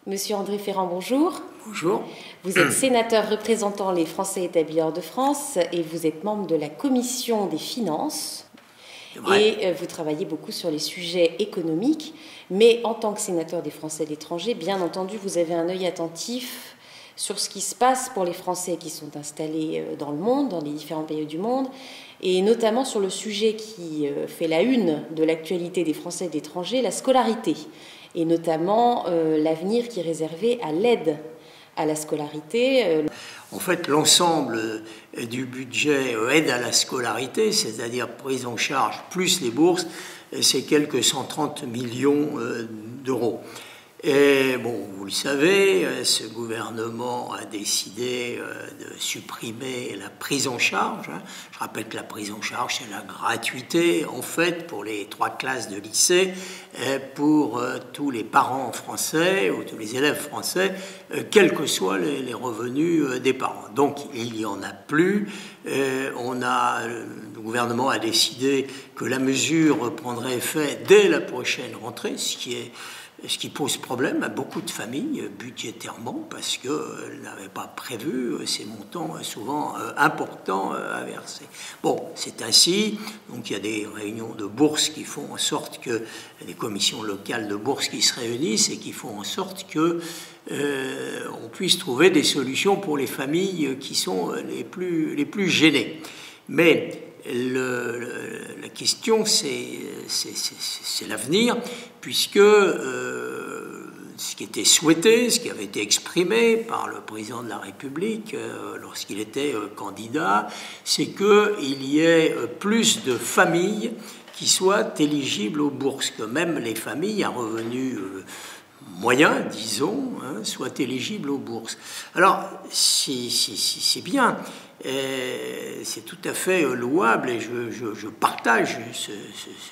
Monsieur André Ferrand, bonjour. Bonjour. Vous êtes sénateur représentant les Français établis hors de France et vous êtes membre de la Commission des finances. Et vous travaillez beaucoup sur les sujets économiques, mais en tant que sénateur des Français de l'étranger, bien entendu, vous avez un œil attentif sur ce qui se passe pour les Français qui sont installés dans le monde, dans les différents pays du monde, et notamment sur le sujet qui fait la une de l'actualité des Français de l'étranger, la scolarité, et notamment l'avenir qui est réservé à l'aide à la scolarité. En fait, l'ensemble du budget aide à la scolarité, c'est-à-dire prise en charge plus les bourses, c'est quelques 130 millions d'euros. Et bon, vous le savez, ce gouvernement a décidé de supprimer la prise en charge. Je rappelle que la prise en charge, c'est la gratuité, en fait, pour les 3 classes de lycée, pour tous les parents français ou tous les élèves français, quels que soient les revenus des parents. Donc, il n'y en a plus. Le gouvernement a décidé que la mesure prendrait effet dès la prochaine rentrée, ce qui pose problème à beaucoup de familles budgétairement parce qu'elles n'avaient pas prévu ces montants souvent importants à verser. Bon, c'est ainsi. Donc il y a des réunions de bourse qui font en sorte que, des commissions locales de bourse qui se réunissent et qui font en sorte que on puisse trouver des solutions pour les familles qui sont les plus gênées. Mais la question, c'est l'avenir, puisque ce qui était souhaité, ce qui avait été exprimé par le président de la République lorsqu'il était candidat, c'est qu'il y ait plus de familles qui soient éligibles aux bourses, que même les familles à revenus moyens, disons, soient éligibles aux bourses. Alors, c'est bien. C'est tout à fait louable et je partage ce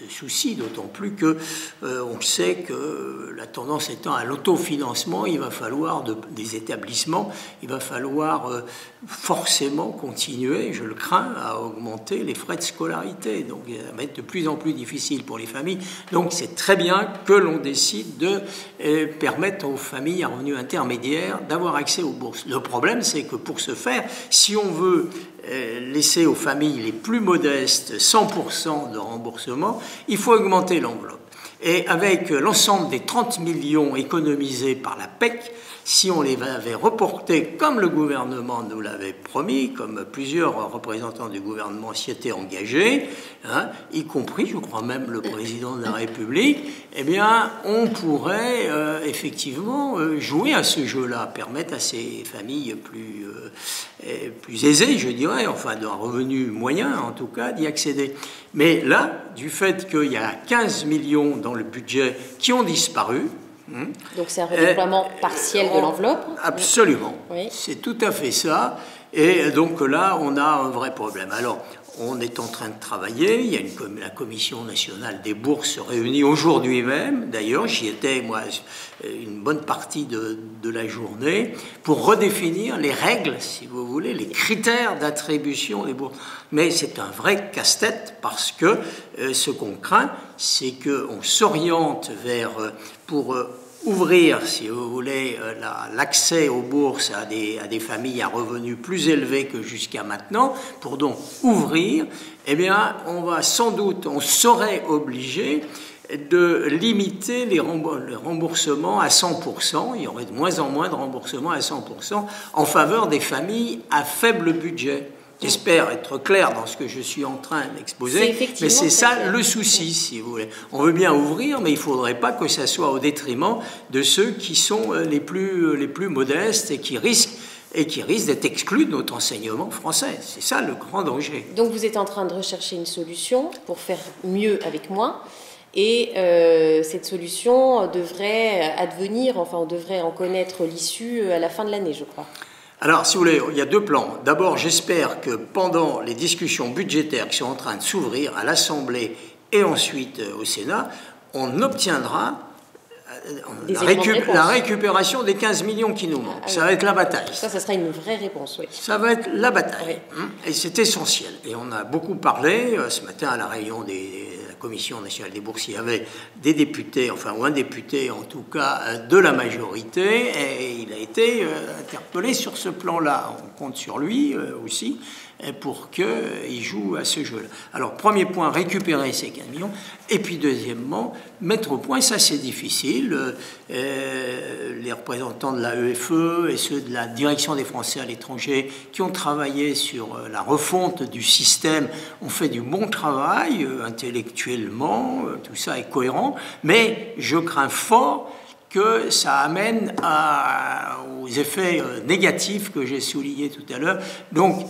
souci, d'autant plus que on sait que la tendance étant à l'autofinancement, il va falloir des établissements, il va falloir forcément continuer, je le crains, à augmenter les frais de scolarité. Donc ça va être de plus en plus difficile pour les familles. Donc c'est très bien que l'on décide de permettre aux familles à revenus intermédiaires d'avoir accès aux bourses. Le problème, c'est que pour ce faire, si on veut laisser aux familles les plus modestes 100% de remboursement, il faut augmenter l'enveloppe. Et avec l'ensemble des 30 millions économisés par la PEC, si on les avait reportés comme le gouvernement nous l'avait promis, comme plusieurs représentants du gouvernement s'y étaient engagés, y compris, je crois même, le président de la République, eh bien, on pourrait effectivement jouer à ce jeu-là, permettre à ces familles plus aisées, je dirais, enfin d'un revenu moyen en tout cas, d'y accéder. Mais là, du fait qu'il y a 15 millions dans le budget qui ont disparu, donc c'est un redéploiement partiel de l'enveloppe. Absolument, oui. C'est tout à fait ça. Et donc là, on a un vrai problème. Alors, on est en train de travailler. Il y a la Commission nationale des bourses se réunit aujourd'hui même. D'ailleurs, j'y étais, moi, une bonne partie de la journée pour redéfinir les règles, si vous voulez, les critères d'attribution des bourses. Mais c'est un vrai casse-tête parce que ce qu'on craint, c'est qu'on s'oriente pour ouvrir, si vous voulez, l'accès aux bourses à des familles à revenus plus élevés que jusqu'à maintenant. Pour donc ouvrir, eh bien, on serait obligé de limiter les remboursements à 100%. Il y aurait de moins en moins de remboursements à 100% en faveur des familles à faible budget. J'espère être clair dans ce que je suis en train d'exposer, mais c'est ça le souci, si vous voulez. On veut bien ouvrir, mais il ne faudrait pas que ça soit au détriment de ceux qui sont les plus modestes et qui risquent d'être exclus de notre enseignement français. C'est ça le grand danger. Donc vous êtes en train de rechercher une solution pour faire mieux avec moins. Et cette solution devrait advenir, enfin on devrait en connaître l'issue à la fin de l'année, je crois. Alors, si vous voulez, il y a 2 plans. D'abord, j'espère que pendant les discussions budgétaires qui sont en train de s'ouvrir à l'Assemblée et ensuite au Sénat, on obtiendra la récupération des 15 millions qui nous manquent. Ça va être la bataille. Ça sera une vraie réponse, oui. Ça va être la bataille. Oui. Et c'est essentiel. Et on a beaucoup parlé ce matin à la réunion de la Commission nationale des bourses, il y avait des députés, enfin, ou un député en tout cas, de la majorité, et il a été interpellé sur ce plan-là. On compte sur lui aussi pour qu'il joue à ce jeu-là. Alors, premier point, récupérer ces 15 millions, et puis deuxièmement, mettre au point, ça c'est difficile, les représentants de la EFE et ceux de la direction des Français à l'étranger qui ont travaillé sur la refonte du système ont fait du bon travail intellectuellement, tout ça est cohérent, mais je crains fort que ça amène aux effets négatifs que j'ai soulignés tout à l'heure. Donc,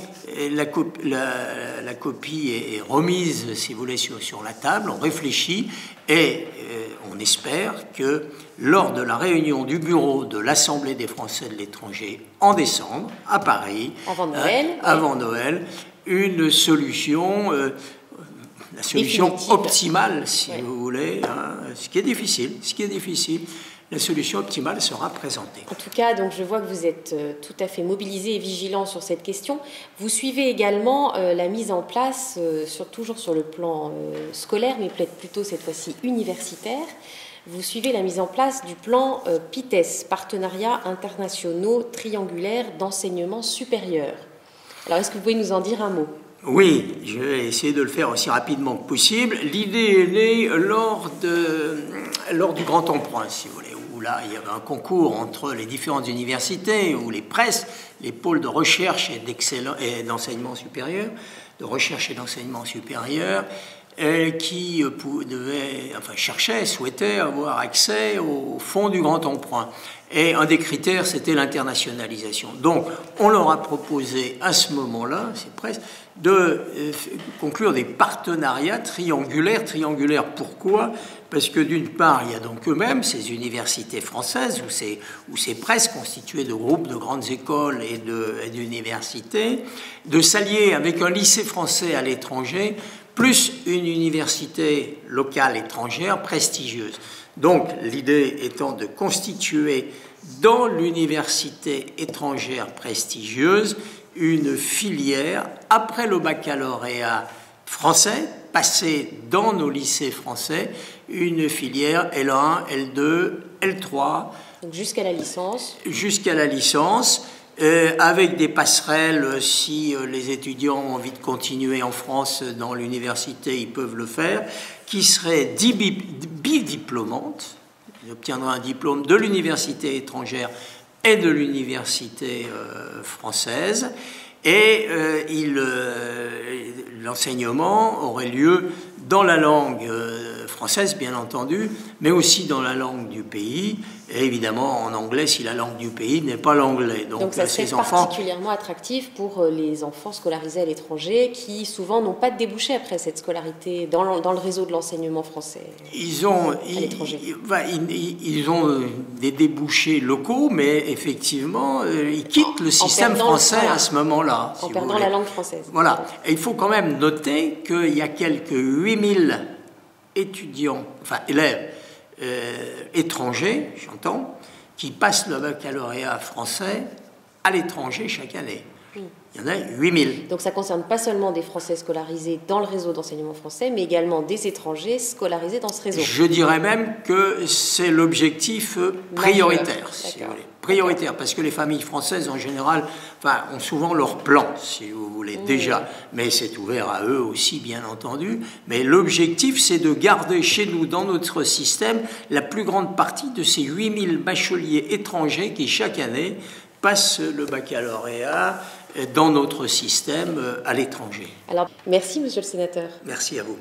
la copie est remise, si vous voulez, sur la table, on réfléchit et on espère que lors de la réunion du bureau de l'Assemblée des Français de l'étranger en décembre, à Paris, avant Noël, une solution... la solution optimale, si vous voulez, ce qui est difficile, la solution optimale sera présentée. En tout cas, donc, je vois que vous êtes tout à fait mobilisé et vigilant sur cette question. Vous suivez également la mise en place, toujours sur le plan scolaire, mais peut-être plutôt cette fois-ci universitaire. Vous suivez la mise en place du plan PITES, Partenariats internationaux triangulaires d'enseignement supérieur. Alors, est-ce que vous pouvez nous en dire un mot ? Oui, je vais essayer de le faire aussi rapidement que possible. L'idée est née lors du Grand Emprunt, si vous voulez, où là, il y avait un concours entre les différentes universités, où les presses, les pôles de recherche et d'enseignement supérieur, qui souhaitaient avoir accès au fonds du Grand Emprunt. Et un des critères, c'était l'internationalisation. Donc, on leur a proposé à ce moment-là, c'est presque, de conclure des partenariats triangulaires. Triangulaires, pourquoi ? Parce que d'une part, il y a donc eux-mêmes, ces universités françaises, où c'est presque constitué de groupes de grandes écoles et d'universités, de s'allier avec un lycée français à l'étranger, plus une université locale étrangère prestigieuse. Donc, l'idée étant de constituer dans l'université étrangère prestigieuse une filière, après le baccalauréat français, passer dans nos lycées français, une filière L1, L2, L3. Donc jusqu'à la licence. Jusqu'à la licence. Avec des passerelles, si les étudiants ont envie de continuer en France dans l'université, ils peuvent le faire, qui seraient bidiplômantes. Ils obtiendraient un diplôme de l'université étrangère et de l'université française. Et l'enseignement aurait lieu dans la langue française, bien entendu, mais aussi dans la langue du pays, et évidemment en anglais si la langue du pays n'est pas l'anglais. Donc ça serait particulièrement attractif pour les enfants scolarisés à l'étranger qui souvent n'ont pas de débouchés après cette scolarité dans le réseau de l'enseignement français à l'étranger. Ils ont des débouchés locaux, mais effectivement, ils quittent le système français à ce moment-là. En perdant la langue française. Voilà. Et il faut quand même noter qu'il y a quelques 8000 élèves étrangers, j'entends, qui passent le baccalauréat français à l'étranger chaque année. Il y en a 8000. Donc ça ne concerne pas seulement des Français scolarisés dans le réseau d'enseignement français, mais également des étrangers scolarisés dans ce réseau. Je dirais même que c'est l'objectif prioritaire, si vous voulez. Prioritaire, parce que les familles françaises, en général, ont souvent leur plan, si vous voulez, déjà. Mais c'est ouvert à eux aussi, bien entendu. Mais l'objectif, c'est de garder chez nous, dans notre système, la plus grande partie de ces 8000 bacheliers étrangers qui, chaque année, passent le baccalauréat dans notre système à l'étranger. Alors, merci, monsieur le sénateur. Merci à vous.